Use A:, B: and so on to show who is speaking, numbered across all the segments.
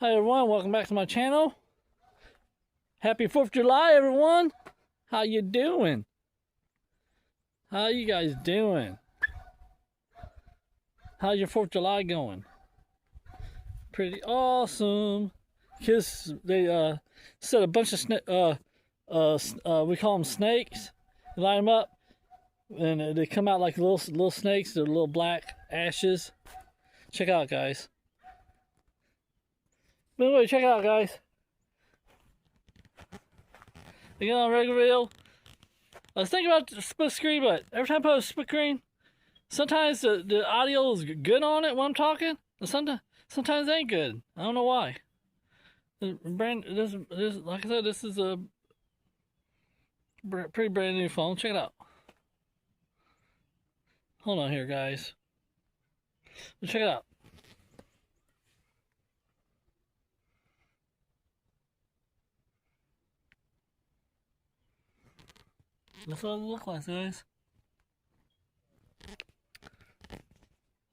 A: Hi everyone, welcome back to my channel. Happy 4th of July everyone. How you doing? How you guys doing? How's your 4th of July going? Pretty awesome. Kids, they set a bunch of we call them snakes. They line them up and they come out like little snakes. They're little black ashes. Check it out, guys. But anyway, check it out, guys. Again on regular video. I was thinking about the split screen, but every time I post a split screen, sometimes the audio is good on it when I'm talking, and sometimes it ain't good. I don't know why. Like I said, this is a pretty brand new phone. Check it out. Hold on here, guys. Check it out. That's what it looks like, guys.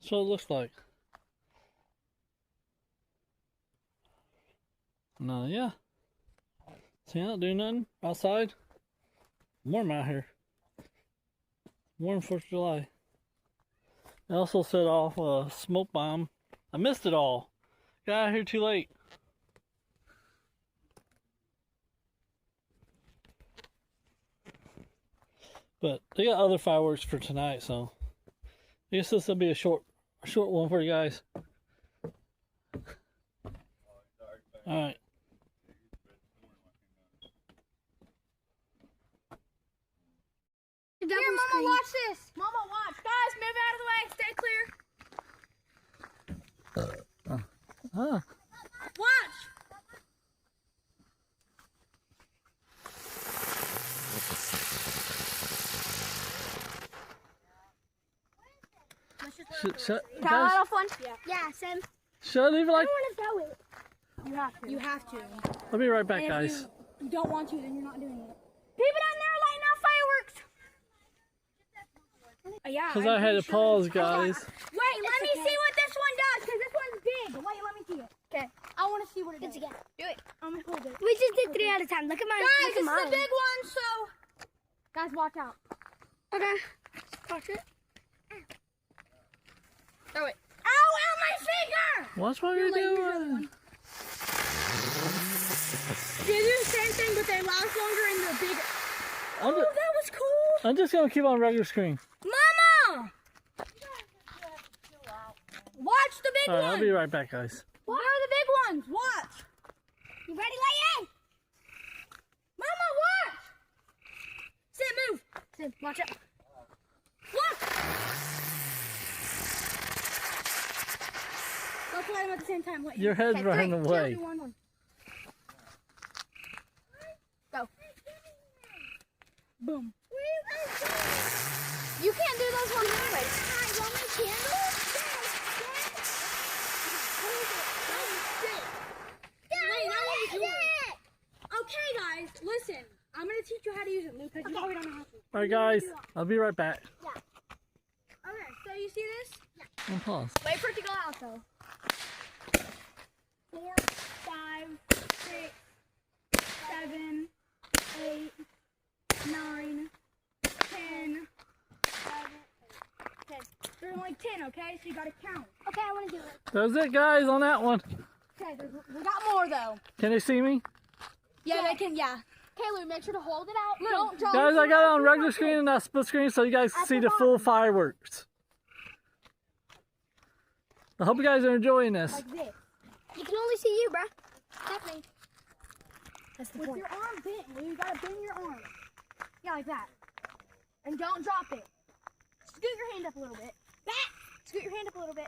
A: That's what it looks like. No, yeah. See, I don't do nothing outside. Warm out here. Warm 4th of July. I also set off a smoke bomb. I missed it all. Got out here too late. But they got other fireworks for tonight, so I guess this will be a short one for you guys. Alright.
B: Here, Mama, watch this. Mama, watch. Guys, move out of the way. Stay clear. Watch.
A: Guys,
B: off one? Yeah, Sam.
A: should I leave it like?
B: I don't want to throw it. You have to. You have to.
A: I'll be right back,
B: And
A: guys.
B: If you don't want to, then you're not doing it. People down there lighting off fireworks. Yeah.
A: Because I had to pause, guys.
B: Wait, let me see what this one does, because this one's big. Wait, let me see it. Okay. I want to see what it does. Do it. I'm going to hold it. We just did 3 at a time. Look at mine. Guys, this is the big one, so... Guys, watch out. Okay. Watch it. Throw it. Ow, my finger!
A: Watch what you're doing.
B: They do the same thing, but they last longer and they're bigger. Oh, that was cool.
A: I'm just going to keep on regular screen.
B: Mama! Watch the big one.
A: I'll be right back, guys.
B: What are the big ones? Watch. You ready, Lion? Mama, watch. Sid, move. Sid, watch it. Look. Let's light them at the same time. Wait.
A: Your head's running away.
B: 3, 2, 1. Go. Boom. You can't do those ones anyway. You want my candle? Okay, guys, listen. I'm going to teach you how to use it, Luke, because you probably don't know how to.
A: Alright, guys. I'll be right back.
B: Yeah. Okay, so you see this? Yeah.
A: And pause.
B: Wait for it to go out, though. 4, 5, 6, 7, 8, 9, 10, 10. There's only 10, okay? So you gotta count. Okay, I wanna do it.
A: That was it, guys, on that one.
B: Okay, we got more, though.
A: Can they see me?
B: Yeah, they can, yeah. Okay, Lou, make sure to hold it out. Don't draw.
A: Guys, I got it on regular screen and not split screen so you guys can see the full fireworks. I hope you guys are enjoying this.
B: Like this. You can only see you, bruh. That's me. That's the point. With your arm bent, Lou, you gotta bend your arm. Yeah, like that. And don't drop it. Scoot your hand up a little bit. Back! Scoot your hand up a little bit.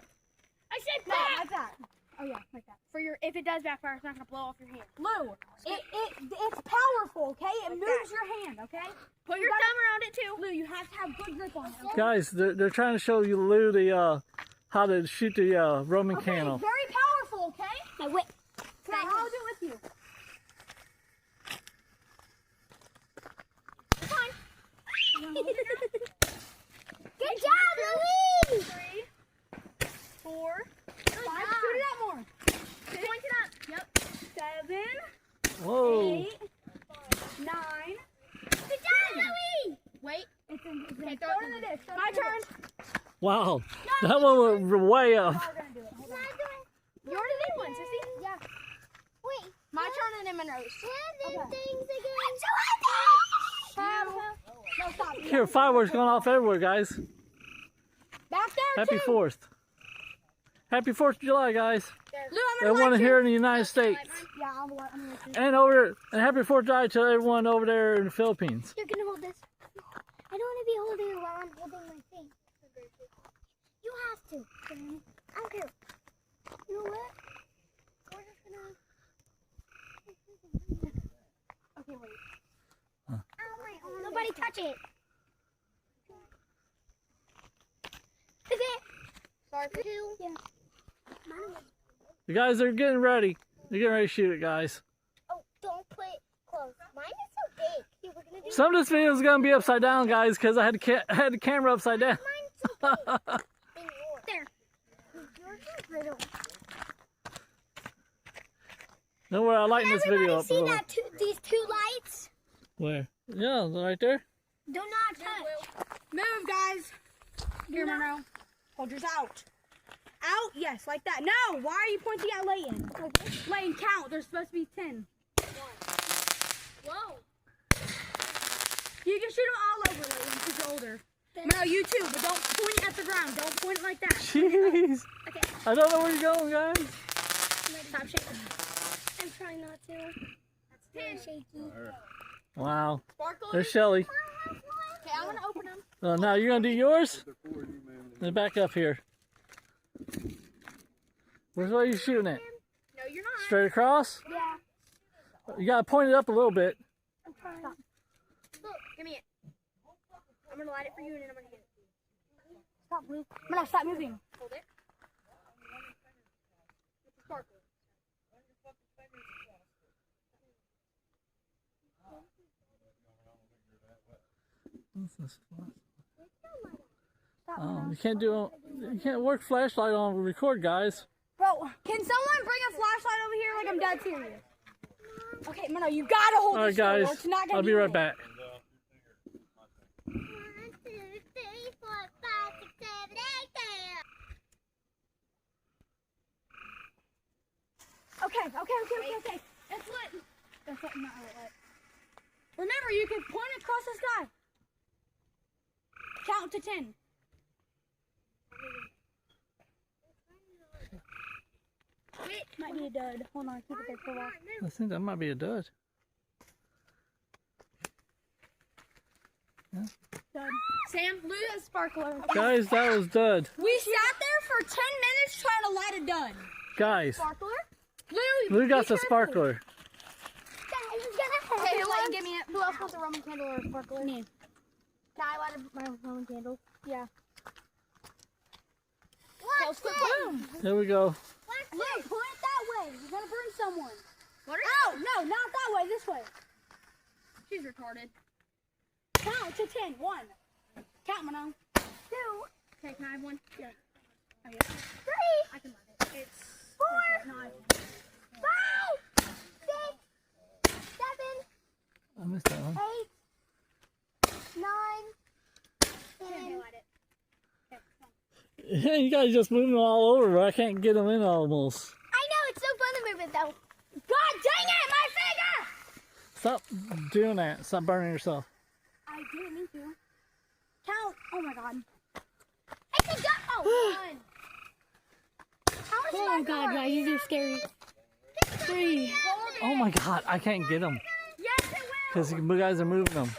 B: I said back! No, like that. Oh yeah, like that. For your, if it does backfire, it's not gonna blow off your hand. Lou, it's powerful, okay? It moves your hand, okay? Put your thumb around it too. Lou, you have to have good grip on it. Okay?
A: Guys, they're trying to show you Lou the how to shoot the Roman candle.
B: Very powerful, okay? My whip. Now I'll do it with you. Fine. Good job, Louise! 3, 4, 5. Shoot it out more. Point it up. Yep. Okay, throw it in the dish. My turn.
A: Wow, that one went way up.
B: You already did one, Sissy. Yeah. Wait. My turn and then Monroe's. Okay. Things again. No, stop.
A: Here, fireworks going off everywhere, guys.
B: Back there,
A: Happy 4th. Happy 4th of July, guys.
B: Lou, I'm
A: Everyone here in the United States.
B: Yeah, I'm gonna let you.
A: And happy 4th of July to everyone over there in the Philippines.
B: You're gonna hold this. I don't want to be holding it while I'm holding my thing. You have to. I don't care. You know what? We're just gonna. Okay, wait.
A: Huh.
B: Nobody touch it. Is it? Sorry for two. Yeah.
A: You guys are getting ready. You're getting ready to shoot it, guys.
B: Oh, don't put it close. Mine is so big. See, we're gonna do.
A: Some of this video is going to be upside down, guys, because I had the camera upside down.
B: Mine's so big. There. Yours is little.
A: Don't worry, I lighten this video up a
B: See
A: little.
B: that these two lights?
A: Where? Yeah, right there.
B: Do not touch.
C: Move, guys. Here, Monroe. Hold yours out. Out? Yes, like that. No, why are you pointing at Layton? Layton, count. There's supposed to be 10.
B: Whoa.
C: You can shoot them all over, Layton, because you're older. No, you too, but don't point it at the ground. Don't point it like that.
A: Jeez.
B: Okay.
A: I don't know where you're going, guys.
B: Stop shaking. I'm trying not to. That's shaky.
A: Wow.
C: Sparkle.
A: There's Shelly.
C: Okay, I'm going to open them.
A: Now you're going to do yours? Then back up here. Where's where you shooting it?
C: No, you're not.
A: Straight across?
B: Yeah.
A: You got to point it up a little bit.
B: I'm trying.
C: Look, give me it. I'm going to light it for you, and then I'm going to get it.
B: Stop moving. Monroe, stop moving.
C: Hold it. It's a sparkler.
A: Oh, you can't work flashlight on record, guys.
C: Bro, can someone bring a flashlight over here like I'm dead serious? Okay, Monroe, you got to hold
A: All right,
C: this door, or
A: guys.
C: it's not gonna
A: I'll be right back.
B: 1, 2, 3, 4, 5, 6, 7, 8, 9.
C: Okay. It's lit. That's not lit. Remember, you can point it across the sky. Count to 10. Might be a dud. Hold on, keep it there for a while.
A: I think that might be a dud.
C: Dud. Sam, Lou has sparkler.
A: Guys, that was dud.
C: We sat there for 10 minutes trying to light a dud.
A: Guys,
C: Sparkler?
A: Lou got
C: be
A: the
C: careful.
A: sparkler.
B: Okay, Layton, give me it. Who else wants a Roman candle or a sparkler?
C: Me.
B: Can I light my Roman candle?
C: Yeah.
B: What?
C: Let's quit boom.
A: There we go.
C: Lou, point it that way. You're gonna burn someone.
B: What
C: Oh, no, not that way. This way. She's retarded. Count to 10. 1. Count, Manon.
B: 2,
C: Okay, can I have one? Yeah. Oh, yeah.
B: 3,
C: I can light it. It's
B: 4,
C: no, I
B: 5, 6, 7,
A: I missed that one.
B: 8, 9,
C: can't
B: 10.
C: light it. Okay, come on.
A: Yeah, you guys just moving all over. I can't get them in almost.
B: I know, it's so fun to move it though.
C: God dang it, my finger!
A: Stop doing that. Stop burning yourself.
C: I didn't mean to. Count. Oh my god.
B: It's a duck. Oh, 1.
C: Oh god, guys, these are scary. 3.
A: Oh my God, I can't get them
C: Yes, it will.
A: because you guys are moving them.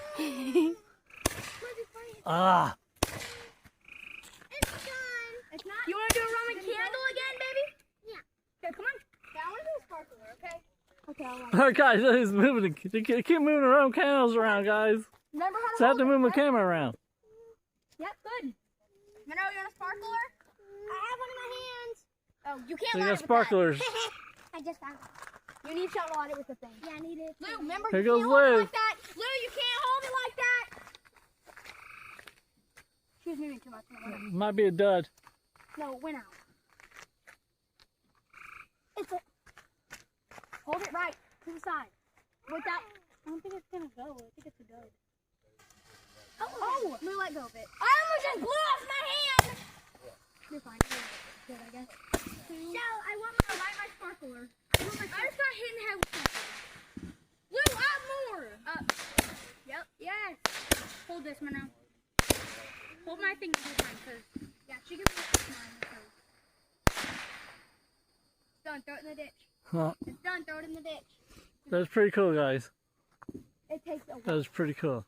A: Ah,
B: It's done.
C: It's not. You want to do a Roman candle again, baby?
B: Yeah.
C: Okay, come on.
B: Yeah, I want to do a sparkler, okay?
C: Okay, I'll light it.
A: all right, guys, it's moving. They keep moving their own candles around, guys.
C: Remember how to
A: So I have
C: hold
A: to
C: it,
A: move my
C: right?
A: camera around.
C: Yep, good. Monroe, you want a sparkler?
B: I have one in my hands.
C: Oh, you can't
A: So you
C: light
A: got
C: it with
A: sparklers.
B: I just found it.
C: that. You need to light it with the thing.
B: Yeah, I need it.
C: Lou, remember
A: Here
C: you
A: goes
C: can't hold it
A: Liz.
C: like that. Lou, you can't hold it like that. She was moving too much.
A: Might be a dud.
C: No, it went out. It's a... Hold it right to the side. Without... I don't think it's gonna go. I think it's a dud.
B: Oh,
C: Lou,
B: let go of it. I almost just blew off my hand. You're fine. Good, I guess. No, I want to light my sparkler. I just got hit in the head with something. Blue, up more. Up. Yep. Yes. Hold this, Monroe. Hold my thing this time, cause yeah, she can be mine. It's done. Throw it in the ditch.
A: Huh.
B: It's done. Throw it in the ditch.
A: That was pretty cool, guys.
B: It takes a while.
A: That was pretty cool.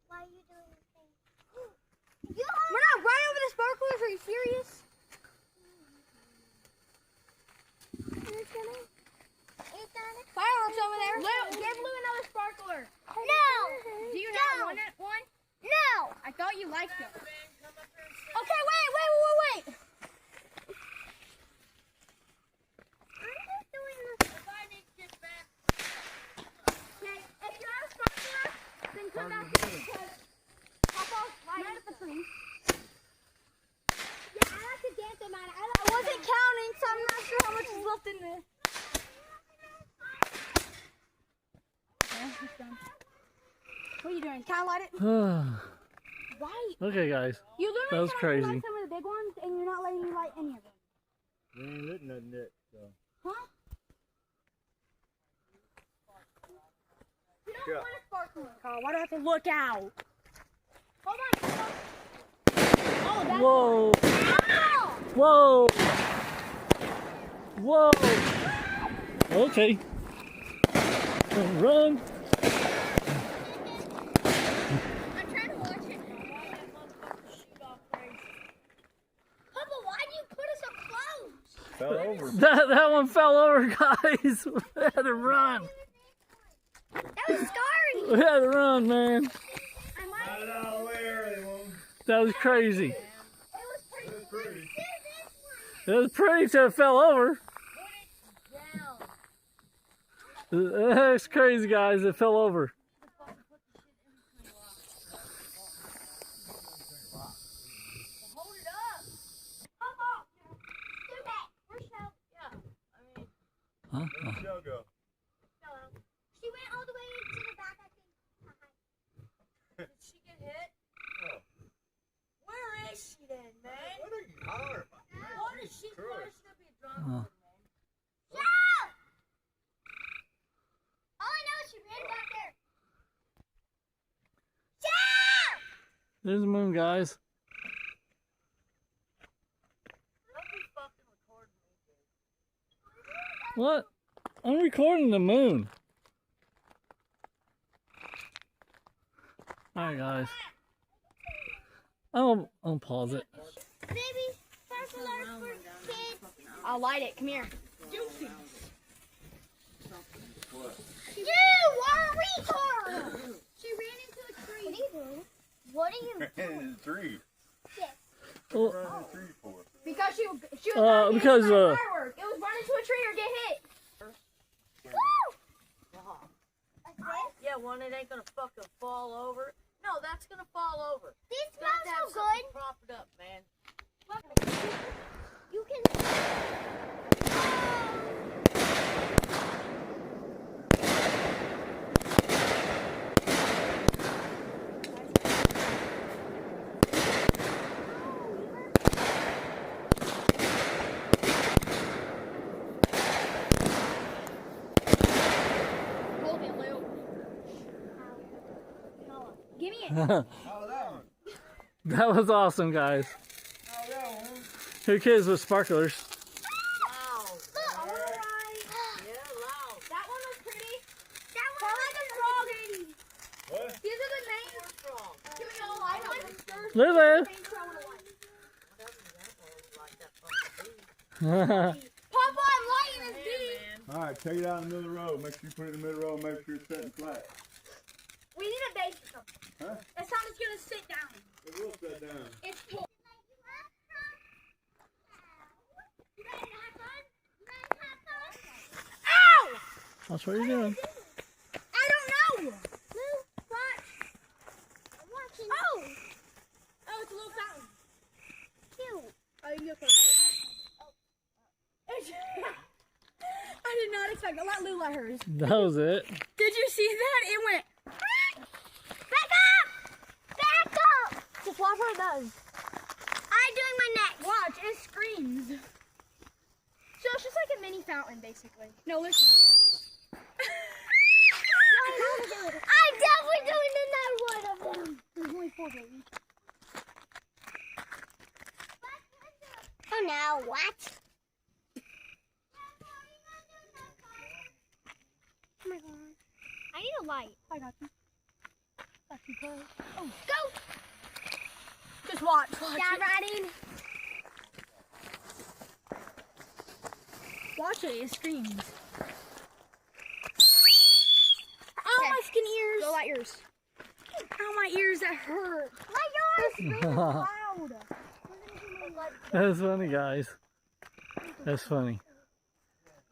B: Why are you doing this thing? We're not running over the sparklers. Are you serious? Fireworks over there. Lou, give Lou another sparkler. No. Do you not want one? No. I thought you liked them. Okay, wait. I'm just doing this. If I need to get back. Okay, if you have a sparkler, then come back here. Pop off right at the tree. Yeah, I like to dance on mine. I wasn't counting, so I'm not sure how much is left in there. What are you doing? Can I light it? Right.
A: Okay, guys.
B: You literally
A: That was
B: tried to
A: crazy.
B: light some of the big ones, and you're not letting me light any of them.
D: We ain't lit nothing yet, so.
B: Huh? You don't
D: Yeah.
B: want a sparkler.
C: Carl, why do I have to look out?
B: Hold on. Oh, that's
A: Whoa!
B: Ow!
A: Whoa! Whoa! Okay. Run!
B: I'm trying to watch it. Papa, why do you put us up close?
D: Fell over.
A: That one fell over, guys. We had to run.
B: That was scary.
A: We had to run, man.
B: I might.
D: Not out of the way or anyone.
A: That was crazy.
B: It was pretty.
D: It was pretty.
A: It was pretty till it fell over. That's crazy, guys. It fell over.
B: Hold it up. Papa, do that. Where's Shell?
A: Huh?
D: Where'd Shell go?
B: She went all the way to the back, I think.
E: Did she get hit?
D: Oh.
E: Where is she then, man?
D: What are you hollering about?
E: What is she? Why is she gonna be a drunk
A: Oh.
E: man?
B: Shell! All I know is she ran back there. Shell!
A: There's the moon, guys.
E: Don't be fucking recording me, dude.
A: What? I'm recording the moon. Alright, guys. I'll pause it.
B: Baby, sparklers for kids.
C: I'll light it. Come here.
B: You are a retard! She ran into a tree. What are you doing? What are you
D: Ran in the tree.
B: Yes.
A: Well,
D: What ran in the tree for?
C: Because she was gonna get
A: because,
C: hit by a firework. It was run into a tree or get hit.
B: Woo! Like this?
E: Yeah, one it ain't gonna fucking fall over. No, that's gonna fall over.
B: These
E: You got to have
B: smell so
E: something
B: good.
E: prop it up, man.
B: You can.
C: Hold it, Lou.
B: Give me it.
D: How was that one?
A: that was awesome, guys.
D: How was that one?
A: Who kids with sparklers?
E: Loud.
B: Look. Alright.
E: Yeah, loud.
B: That one was pretty. That one was like a frog.
D: What?
B: These are the names.
E: What's wrong?
B: Give me all I want.
A: Lulu.
B: Papa, I'm lighting this bee.
D: All right, take it out in the middle of the road. Make sure you put it in the middle of the road. Make sure it's setting flat.
B: We need a base or something.
D: Huh?
B: It's not just gonna sit down.
D: It will set down.
B: It's cool. Ow!
A: That's what you're doing.
B: I don't know. Lou, watch. I'm watching. Oh! Oh, it's a little fountain. Cute.
C: Oh, you can go first. I did not expect that. Let Lou let hers.
A: That was it.
C: Did you see that? It went.
B: Back up! does. I'm doing my next.
C: Watch, it screams. So it's just like a mini fountain, basically. No, listen.
B: I'm definitely doing another one of them.
C: There's only 4, baby.
B: Oh no, what? Oh my god. I need a light.
C: I got you. Got you, Chloe.
B: Oh, go!
C: Just watch.
B: Dad riding.
C: Watch it, it screams. Ow,
B: Okay.
C: my skinny ears. Go at yours. Ow, my ears, that hurt.
B: My yours.
C: Loud.
A: That's funny, guys. That's funny.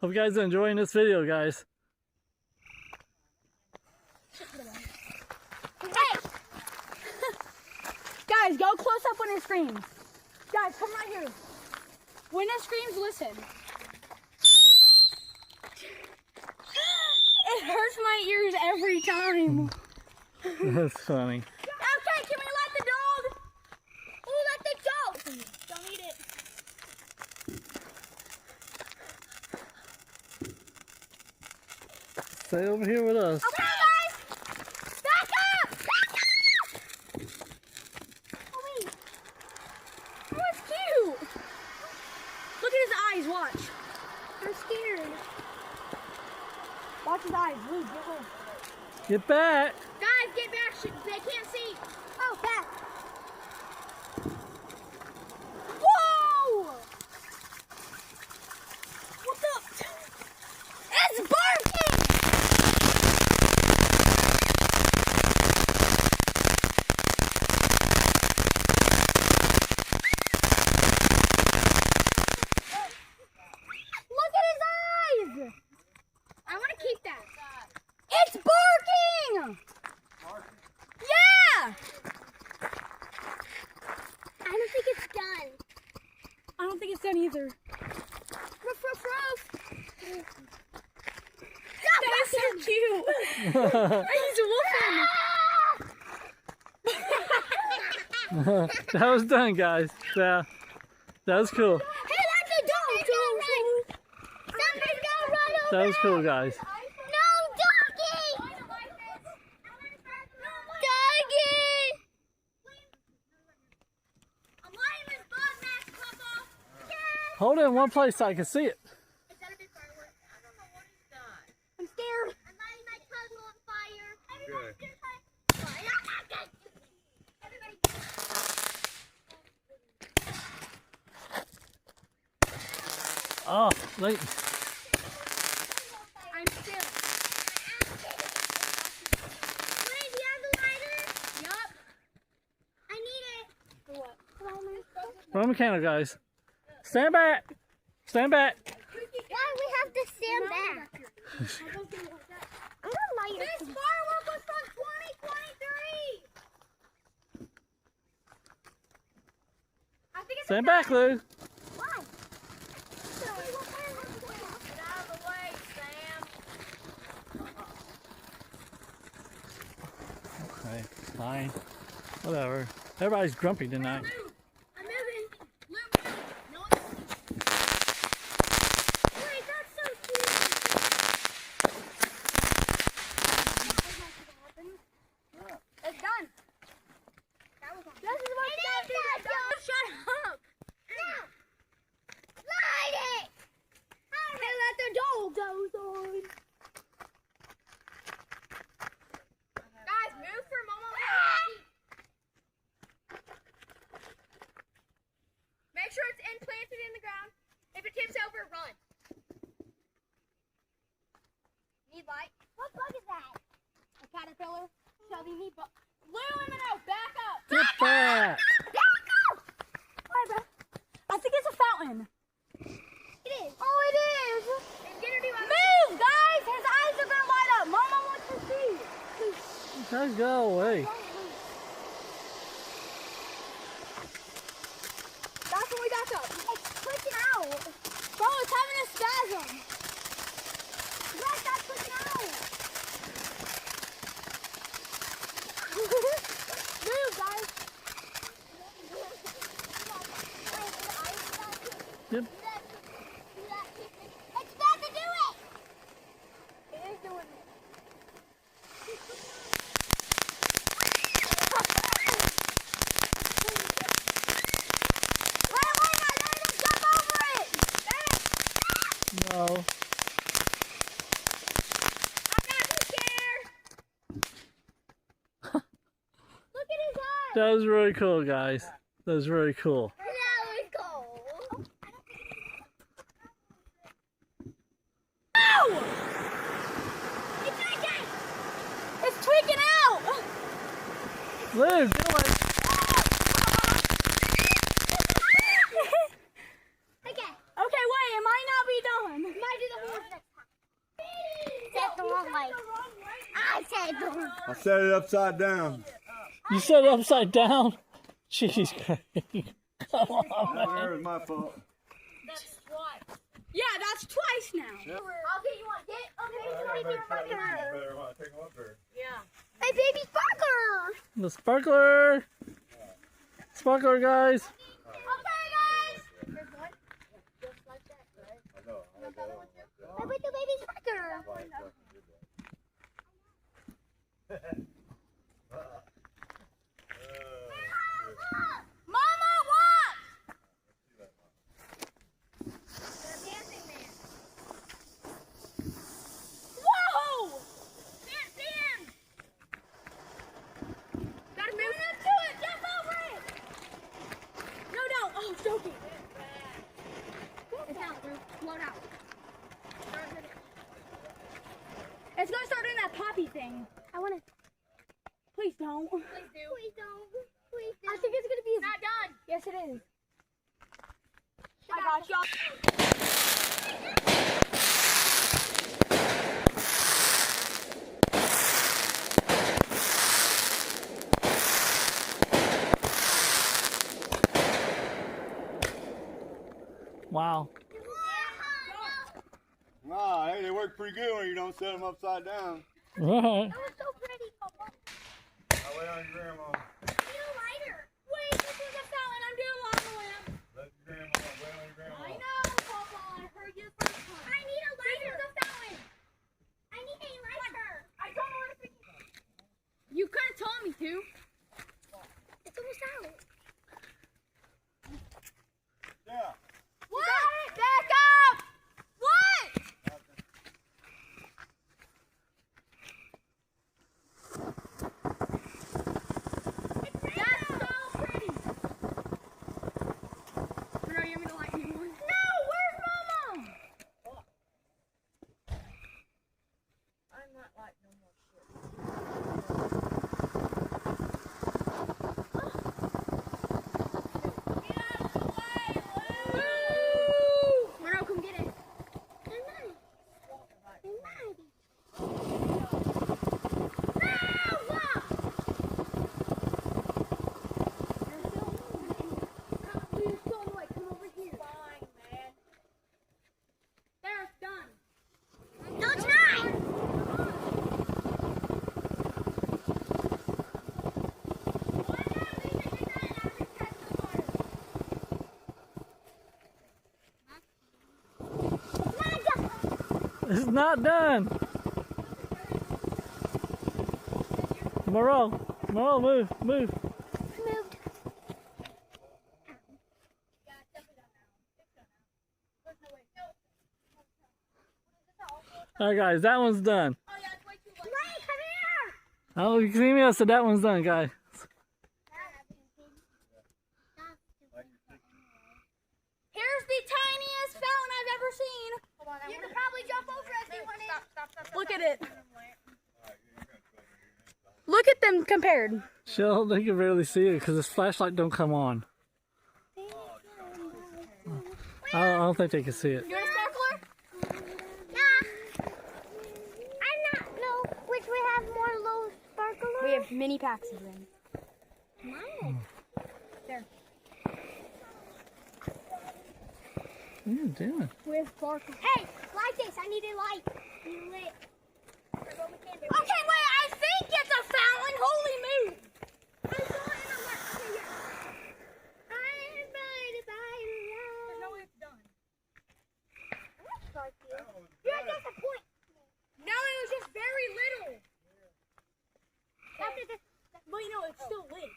A: Hope you guys are enjoying this video, guys.
B: Hey!
C: Guys, go close up when it screams. Guys, come right here. When it screams, listen. It hurts my ears every time.
A: That's funny.
C: Okay, can we let the dog?
B: Oh, let the dog.
C: Don't eat it.
A: Stay over here with us.
B: Okay, guys. Back up. Back up. Oh, wait.
C: Oh, it's cute. Look at his eyes, watch.
B: I'm scared.
C: Watch his eyes. Luke, get away.
A: Get back.
C: Guys, get back. They can't see.
B: Oh, back.
C: Whoa! What the?
B: It's barking.
C: Look at his eyes! I want to keep that. It's barking! Yeah!
B: I don't think it's done.
C: I don't think it's done either.
B: Ruff, ruff, ruff.
C: That is so cute. He's wolfing.
A: That was done, guys. Yeah, that was cool.
B: Hey, that's a dog. Somebody's gonna run over.
A: That was cool, guys.
B: No, doggy. Doggy. I'm lighting this bug mask, Papa. Yeah.
A: Hold it in one place so I can see it.
B: Is that a big firework? I don't know what he's done.
C: I'm scared.
B: I'm lighting my puzzle on fire.
D: Good.
B: Everybody.
A: Oh, late.
C: I'm still.
B: Wait, do you have the lighter?
C: Yup.
B: I need it.
C: For what?
A: Roman mechanic, guys. Stand back. Stand back.
B: Why we have to stand back? I'm gonna light it.
C: This firework was from 2023. I think it's
A: Stand back, Lou.
B: Why?
E: Get out of the way, Sam.
A: Okay, fine. Whatever. Everybody's grumpy tonight.
C: I'm moving. Luke. No one
B: Wait, that's so cute.
C: It's done.
B: That was on.
C: This is what
B: It is done.
C: Shut up.
B: No. Light it.
C: Hey, let the dog goes on. Guys, move for a moment. Make sure it's implanted in the ground. If it tips over, run. Need light?
B: What bug is that?
C: A caterpillar. Shelby, need bug. Lou, no, back up.
A: Get back.
B: Back up.
C: Why, bro? I think it's a fountain.
B: It is.
C: Oh, it is. Move, guys. His eyes are gonna light up. Mama wants to see.
A: Guys, go away.
C: That's when we back up.
B: It's pushing out.
C: Bro, it's having a spasm.
B: Yes, that's pushing out.
C: Move, guys.
A: Yep.
B: It's about to do it. It is doing it.
A: No.
B: Look at his eyes.
A: That was really cool, guys. That was really cool.
B: That was cool.
C: Ow! It's tweaking! It's tweaking out!
A: Liv, do it.
C: Okay, wait, it might not be done.
B: Might do the horse next time. Set the wrong way. I said the wrong.
D: I set it upside down.
A: You set it upside down? Jeez, Craig. Come on,
D: That
A: man.
D: there was my fault.
E: That's twice.
C: Yeah, that's twice now.
B: I'll get you one. Get okay. You want your burger?
D: Take them up there.
E: Yeah.
B: Hey, baby burger.
A: The sparkler. Sparkler, guys.
B: Okay, guys. There's one. Just like that, right?
D: I know. I had that one.
B: I put the baby's burger.
C: Mama, what? Whoa! Gotta move to it. Jump over it. No, no. Oh, I'm joking.
B: It's out, bro. Float out.
C: It's gonna start doing that poppy thing.
B: I want to.
C: Please don't.
B: Please don't. Please don't. I think it's gonna be.
C: Not done.
B: Yes, it is.
C: I got y'all.
A: Wow.
D: Nah, hey, they work pretty good when you don't set them upside down.
A: Right.
B: That was so pretty, Papa.
D: I wait on your grandma.
B: Need a lighter.
C: Wait, this is a fountain. I'm doing lava lamp.
D: Let your grandma wait on your grandma.
C: I know, Papa. I heard you the first time.
B: I need a lighter.
C: This is a fountain.
B: I need a lighter.
C: I don't know where to pick it up. You could have told me to.
B: It's almost out.
D: Yeah.
C: What? Back up! What? That's so pretty. Bro, you want me to light you one? No, where's Mama?
E: I'm not like no more shit. Get out of the way, Lou!
C: Monroe, come get it.
E: Fine, man.
C: There, it's done.
B: No, it's not.
A: It's not done. Moreau, move.
B: Moved.
A: All right, guys, that one's done.
C: Oh, yeah, it's way too late.
B: Ray, come here.
A: Oh, you see me? I said that one's done, guys.
C: Here's the tiniest fountain I've ever seen.
B: You could probably jump over if you wanted.
C: Look at it. Look at them compared.
A: She'll, they can barely see it because this flashlight don't come on. I don't think they can see it.
C: You want a sparkler?
B: Nah. I'm not. No. Which we have more low sparkler.
C: We have mini packs of them.
B: Mine.
C: There.
A: What are you doing?
C: We have sparkler.
B: Hey, light this. I need a light. You lit.
C: Okay, wait. I think it's a fountain. Holy moon.
B: I saw it in a light. Okay, yeah. I'm ready to buy it.
C: There's no way it's done. Well, you know, it's still lit.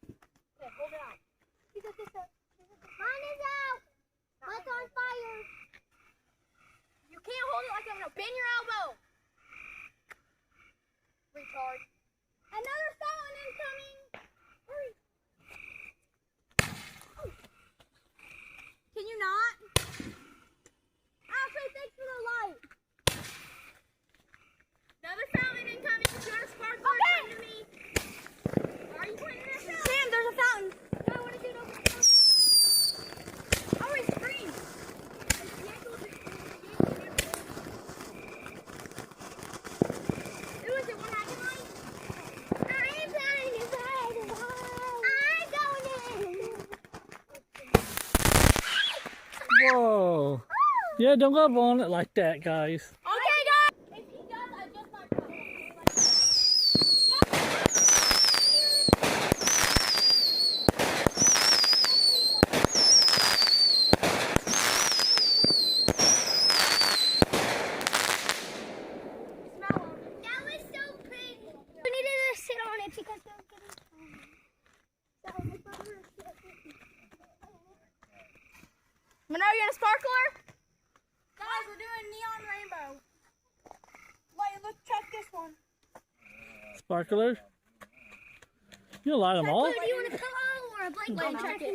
C: Okay, hold it out.
B: You got this up. Mine is out. Mine's on fire.
C: You can't hold it like I'm gonna bend your elbow. Retard.
B: Another fountain incoming. Hurry.
C: Can you not? Ashley, thanks for the light. Another fountain incoming. If you want a sparkler, come to me. Are you pointing this out? Sam, there's a fountain.
B: No, I want to do it over the top.
C: Oh, it's green. Who is it? What happened, Mike?
B: I'm going inside. I'm going in.
A: Whoa. Yeah, don't go up on it like that, guys.
C: Okay, guys. If he does, I just might go.
B: That was so pretty. We needed to sit on it because it was getting
C: Monroe, you want a sparkler? Guys, we're doing neon rainbow. Wait, look, check this one.
A: Sparkler. You light them all?
B: Do you want a pillow or a blanket?
C: Layton, check it.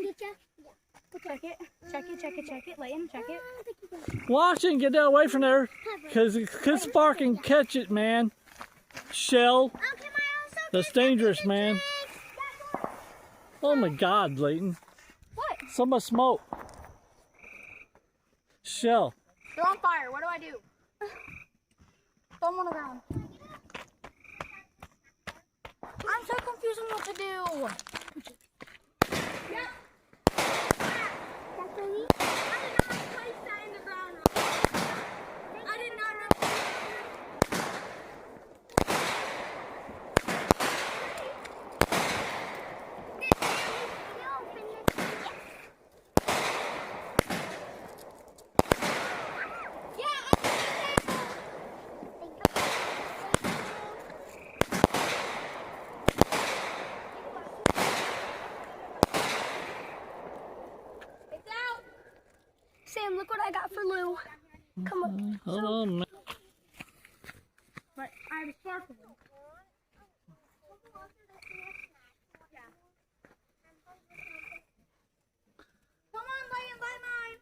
B: Check it.
C: Check it. Layton, check it.
A: Watch it and get that away from there. Because it could spark and catch it, man. Shell. That's dangerous, man. Oh my God, Layton.
C: What?
A: So much smoke. Shell.
C: They're on fire. What do I do? Throw them on the ground. I'm so confused on what to do. Yep. I did not place that in the ground. I did not know. It's out.
B: Sam, look what I got for Lou. Come on.
A: Hold on, man.
C: But I have a sparkle. Come on, Layton, light mine.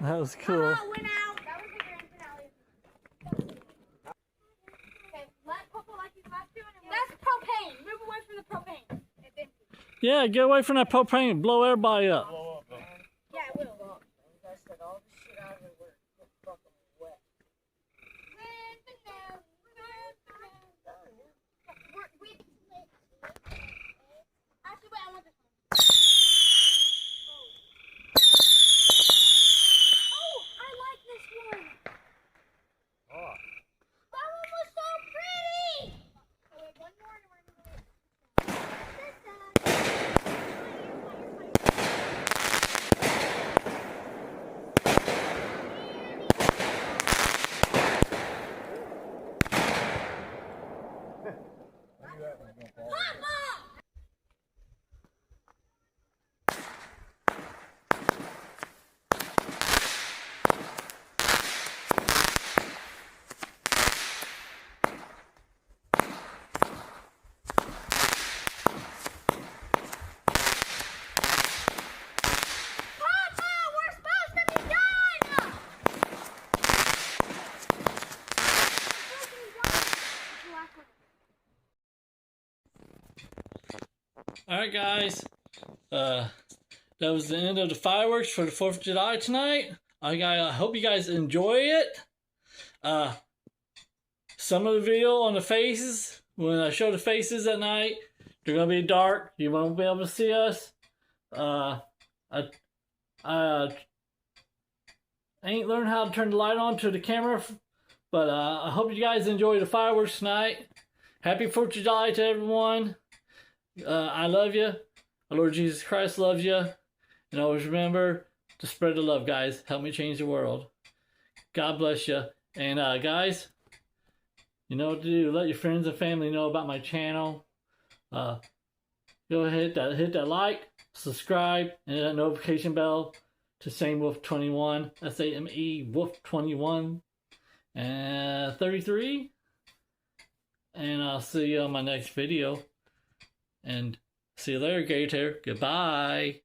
A: That was cool.
C: Went out. That was the grand finale. Okay, let Popo like he's about to. That's propane. Move away from the propane.
A: Yeah, get away from that propane. Blow everybody up.
C: Yeah, it will. Actually, wait, I want this one. Oh, I like this one. That one was so pretty. Oh, wait, one more and we're gonna
A: Alright, guys. That was the end of the fireworks for the 4th of July tonight. I hope you guys enjoy it. Some of the video on the faces, when I show the faces at night, they're going to be dark. You won't be able to see us. I ain't learned how to turn the light on to the camera, but I hope you guys enjoy the fireworks tonight. Happy 4th of July to everyone. I love you. Our Lord Jesus Christ loves you. And always remember to spread the love, guys. Help me change the world. God bless you. And guys, you know what to do. Let your friends and family know about my channel. Go ahead, hit that like, subscribe, and that notification bell to Same Wolf 21. SAME Wolf 21 and 33. And I'll see you on my next video. And see you later, Gator. Goodbye.